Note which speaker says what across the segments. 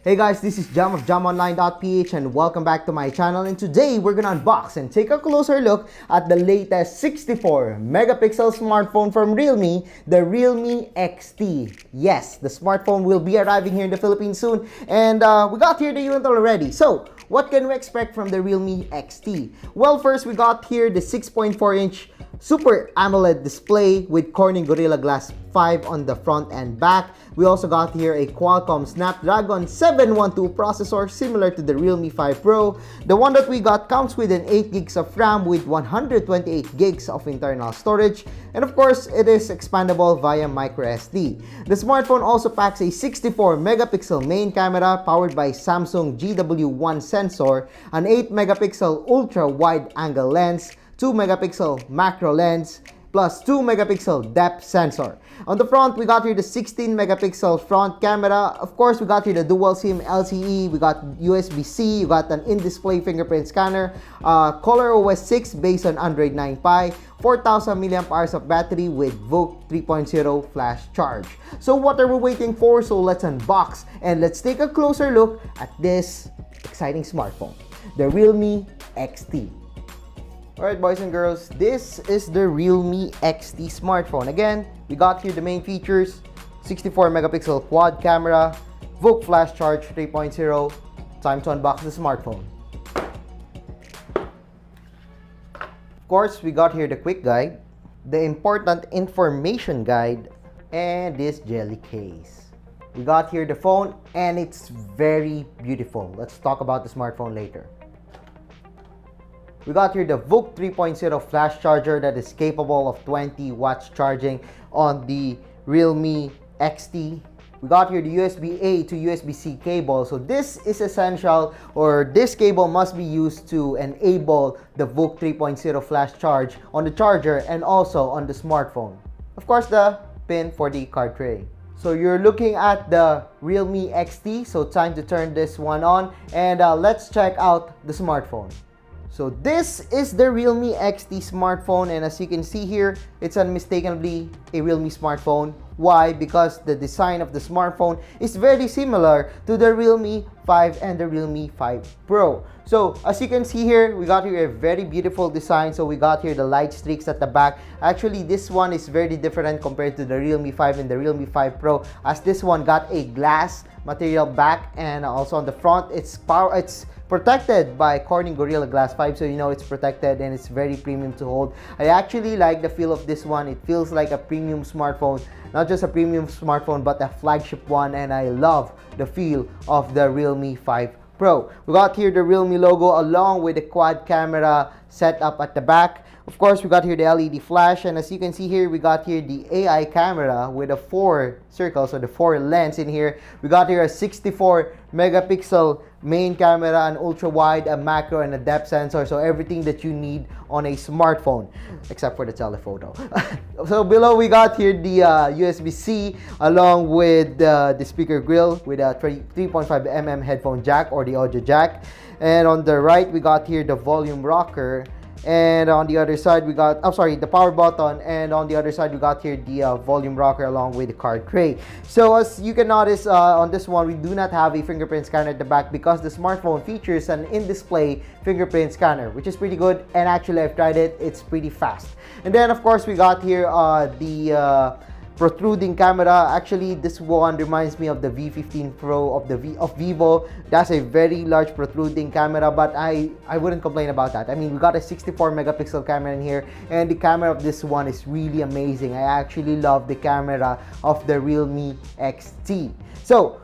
Speaker 1: Hey guys, this is Jam of JamOnline.ph and welcome back to my channel, and today we're gonna unbox and take a closer look at the latest 64 megapixel smartphone from Realme, the Realme XT. Yes, the smartphone will be arriving here in the Philippines soon, and we got here the unit already. So, what can we expect from the Realme XT? Well, first we got here the 6.4-inch Super AMOLED display with Corning Gorilla Glass 5 on the front and back. We also got here a Qualcomm Snapdragon 712 processor similar to the Realme 5 Pro. The one that we got comes with an 8 gigs of RAM with 128 gigs of internal storage, and of course it is expandable via microSD. The smartphone also packs a 64 megapixel main camera powered by Samsung GW1 sensor, an 8 megapixel ultra wide angle lens, 2 megapixel macro lens, plus 2 megapixel depth sensor. On the front, we got here the 16 megapixel front camera. Of course, we got here the dual SIM LTE, we got USB-C, we got an in-display fingerprint scanner, ColorOS 6 based on Android 9 Pie, 4,000 mAh of battery with VOOC 3.0 flash charge. So what are we waiting for? So let's unbox and let's take a closer look at this exciting smartphone, the Realme XT. Alright boys and girls, this is the Realme XT smartphone. Again, we got here the main features: 64 megapixel quad camera, VOOC flash charge 3.0. Time to unbox the smartphone. Of course, we got here the quick guide, the important information guide, and this jelly case. We got here the phone and it's very beautiful. Let's talk about the smartphone later. We got here the VOOC 3.0 flash charger that is capable of 20 watts charging on the Realme XT. We got here the USB-A to USB-C cable. So this is essential, or this cable must be used to enable the VOOC 3.0 flash charge on the charger and also on the smartphone. Of course, the pin for the card tray. So you're looking at the Realme XT. So time to turn this one on and let's check out the smartphone. So this is the Realme XT smartphone, and as you can see here, it's unmistakably a Realme smartphone. Why? Because the design of the smartphone is very similar to the Realme 5 and the Realme 5 Pro. So as you can see here, we got here a very beautiful design. So we got here the light streaks at the back. Actually, this one is very different compared to the Realme 5 and the Realme 5 Pro, as this one got a glass material back, and also on the front it's protected by Corning Gorilla Glass 5, so you know it's protected and it's very premium to hold. I actually like the feel of this one. It feels like a premium smartphone, not just a premium smartphone but a flagship one, and I love the feel of the Realme 5 Pro. We got here the Realme logo along with the quad camera set up at the back. Of course, we got here the LED flash, and as you can see here, we got here the AI camera with a 4 circles, or the 4 lens in here. We got here a 64 megapixel main camera, an ultra wide, a macro, and a depth sensor. So everything that you need on a smartphone, except for the telephoto. So below we got here the USB-C along with the speaker grill with a 3.5mm headphone jack, or the audio jack. And on the right we got here the volume rocker, and on the other side we got the power button, and on the other side we got here the volume rocker along with the card tray. So as you can notice, on this one we do not have a fingerprint scanner at the back because the smartphone features an in-display fingerprint scanner, which is pretty good, and actually I've tried it, it's pretty fast. And then of course we got here the protruding camera. Actually, this one reminds me of the V15 Pro of Vivo. That's a very large protruding camera, but I wouldn't complain about that. I mean, we got a 64 megapixel camera in here, and the camera of this one is really amazing. I actually love the camera of the Realme XT. So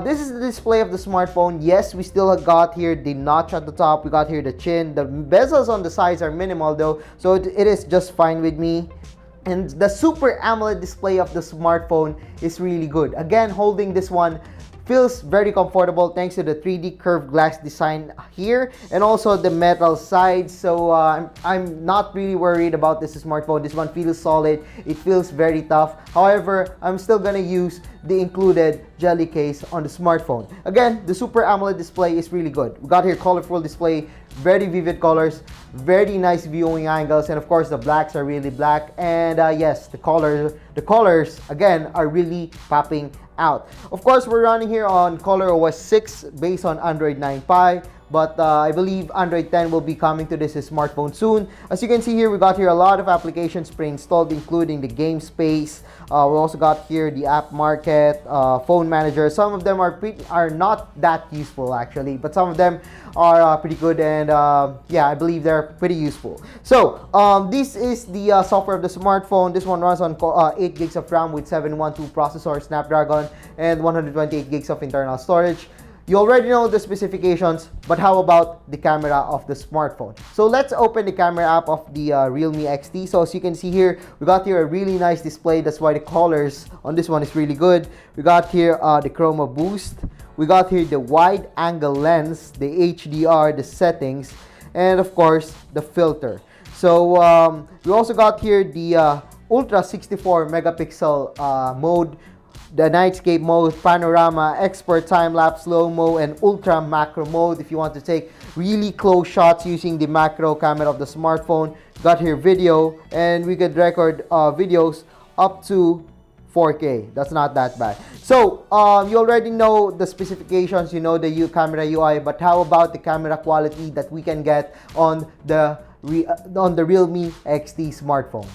Speaker 1: this is the display of the smartphone. Yes, we still got here the notch at the top. We got here the chin. The bezels on the sides are minimal though, so it is just fine with me. And the Super AMOLED display of the smartphone is really good. Again, holding this one feels very comfortable thanks to the 3D curved glass design here and also the metal sides. So I'm not really worried about this smartphone. This one feels solid. It feels very tough. However, I'm still gonna use the included jelly case on the smartphone. Again, the Super AMOLED display is really good. We got here colorful display, very vivid colors, very nice viewing angles, and of course the blacks are really black. And yes, the colors again are really popping out. Of course, we're running here on ColorOS 6 based on Android 9 Pie. But I believe Android 10 will be coming to this smartphone soon. As you can see here, we got here a lot of applications pre-installed, including the game space. We also got here the app market, phone manager. Some of them are not that useful actually, but some of them are pretty good, and yeah, I believe they're pretty useful. So this is the software of the smartphone. This one runs on 8 gigs of RAM with 712 processor, Snapdragon, and 128 gigs of internal storage. You already know the specifications, but how about the camera of the smartphone? So let's open the camera app of the Realme XT. So as you can see here, we got here a really nice display. That's why the colors on this one is really good. We got here the chroma boost. We got here the wide angle lens, the HDR, the settings, and of course the filter. So we also got here the ultra 64 megapixel mode, the nightscape mode, panorama, expert time-lapse, slow-mo, and ultra macro mode if you want to take really close shots using the macro camera of the smartphone. Got here video, and we could record videos up to 4K. That's not that bad. So you already know the specifications, you know the camera UI, but how about the camera quality that we can get on the Realme XT smartphone?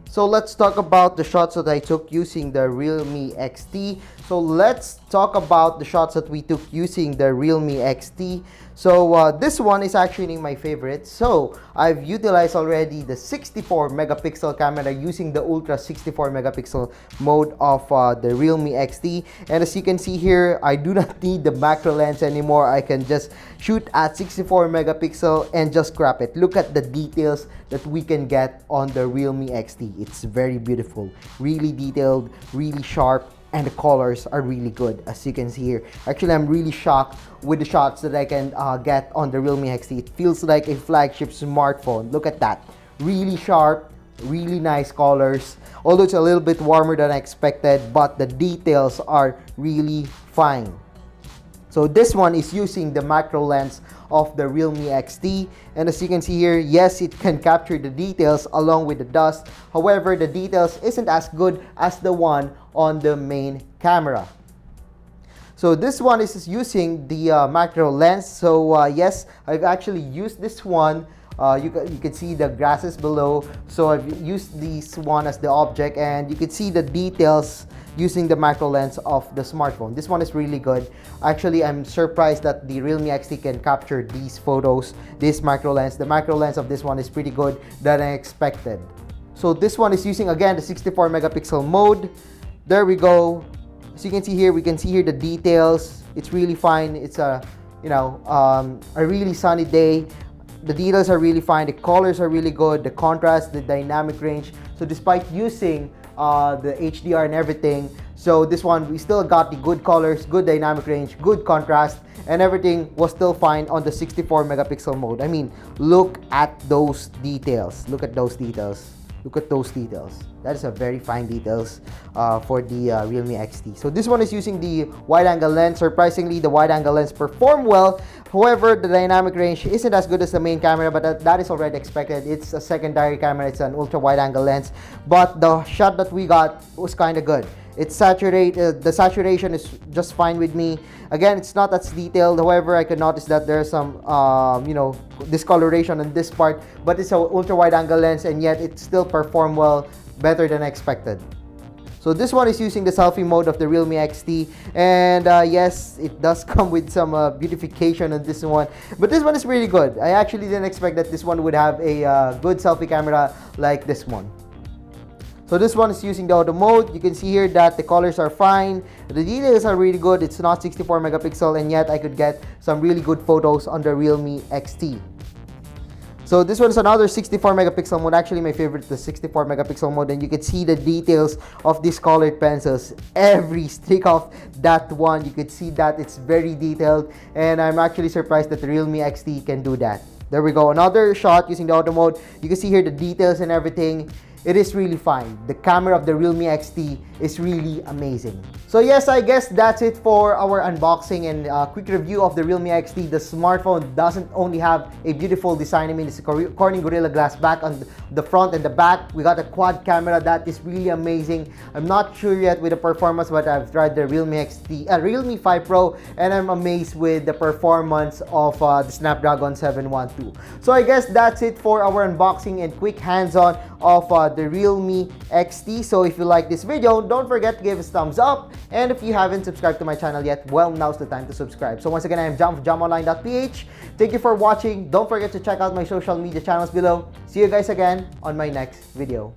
Speaker 1: So let's talk about the shots that I took using the Realme XT. So let's talk about the shots that we took using the Realme XT. So this one is actually my favorite. So I've utilized already the 64 megapixel camera using the ultra 64 megapixel mode of the Realme XT. And as you can see here, I do not need the macro lens anymore. I can just shoot at 64 megapixel and just crop it. Look at the details that we can get on the Realme XT. It's very beautiful, really detailed, really sharp, and the colors are really good, as you can see here. Actually, I'm really shocked with the shots that I can get on the Realme XT. It feels like a flagship smartphone. Look at that. Really sharp, really nice colors. Although it's a little bit warmer than I expected, but the details are really fine. So this one is using the macro lens of the Realme XT, and as you can see here, yes, it can capture the details along with the dust. However, the details isn't as good as the one on the main camera. So this one is using the macro lens. So yes, I've actually used this one. You can see the grasses below. So I've used this one as the object, and you can see the details using the macro lens of the smartphone. This one is really good. Actually, I'm surprised that the Realme XT can capture these photos, this macro lens. The macro lens of this one is pretty good than I expected. So this one is using again the 64 megapixel mode. There we go. As you can see here, we can see here the details. It's really fine. It's a a really sunny day. The details are really fine. The colors are really good. The contrast, the dynamic range. So despite using the HDR and everything, so this one we still got the good colors, good dynamic range, good contrast, and everything was still fine on the 64 megapixel mode. I mean, look at those details. Look at those details. Look at those details. That is a very fine details for the Realme XT. So this one is using the wide-angle lens. Surprisingly, the wide-angle lens performed well. However, the dynamic range isn't as good as the main camera, but that is already expected. It's a secondary camera. It's an ultra-wide-angle lens. But the shot that we got was kind of good. It's saturated. The saturation is just fine with me. Again, it's not as detailed. However, I could notice that there's some, discoloration on this part. But it's an ultra-wide-angle lens, and yet it still performed well, better than I expected. So this one is using the selfie mode of the Realme XT, and yes, it does come with some beautification on this one. But this one is really good. I actually didn't expect that this one would have a good selfie camera like this one. So this one is using the auto mode. You can see here that the colors are fine. The details are really good. It's not 64 megapixel, and yet I could get some really good photos on the Realme XT. So this one is another 64 megapixel mode. Actually, my favorite is the 64 megapixel mode, and you can see the details of these colored pencils. Every stick of that one, you could see that it's very detailed, and I'm actually surprised that the Realme XT can do that. There we go. Another shot using the auto mode. You can see here the details and everything. it is really fine. The camera of the Realme XT is really amazing. So yes, I guess that's it for our unboxing and quick review of the Realme XT. The smartphone doesn't only have a beautiful design. I mean, it's a Corning Gorilla Glass back on the front and the back. We got a quad camera that is really amazing. I'm not sure yet with the performance, but I've tried the Realme 5 Pro, and I'm amazed with the performance of the Snapdragon 712. So I guess that's it for our unboxing and quick hands-on of the Realme XT. So if you like this video, don't forget to give us a thumbs up, and if you haven't subscribed to my channel yet, well, now's the time to subscribe. So once again, I am Jam of jamonline.ph. Thank you for watching. Don't forget to check out my social media channels below. See you guys again on my next video.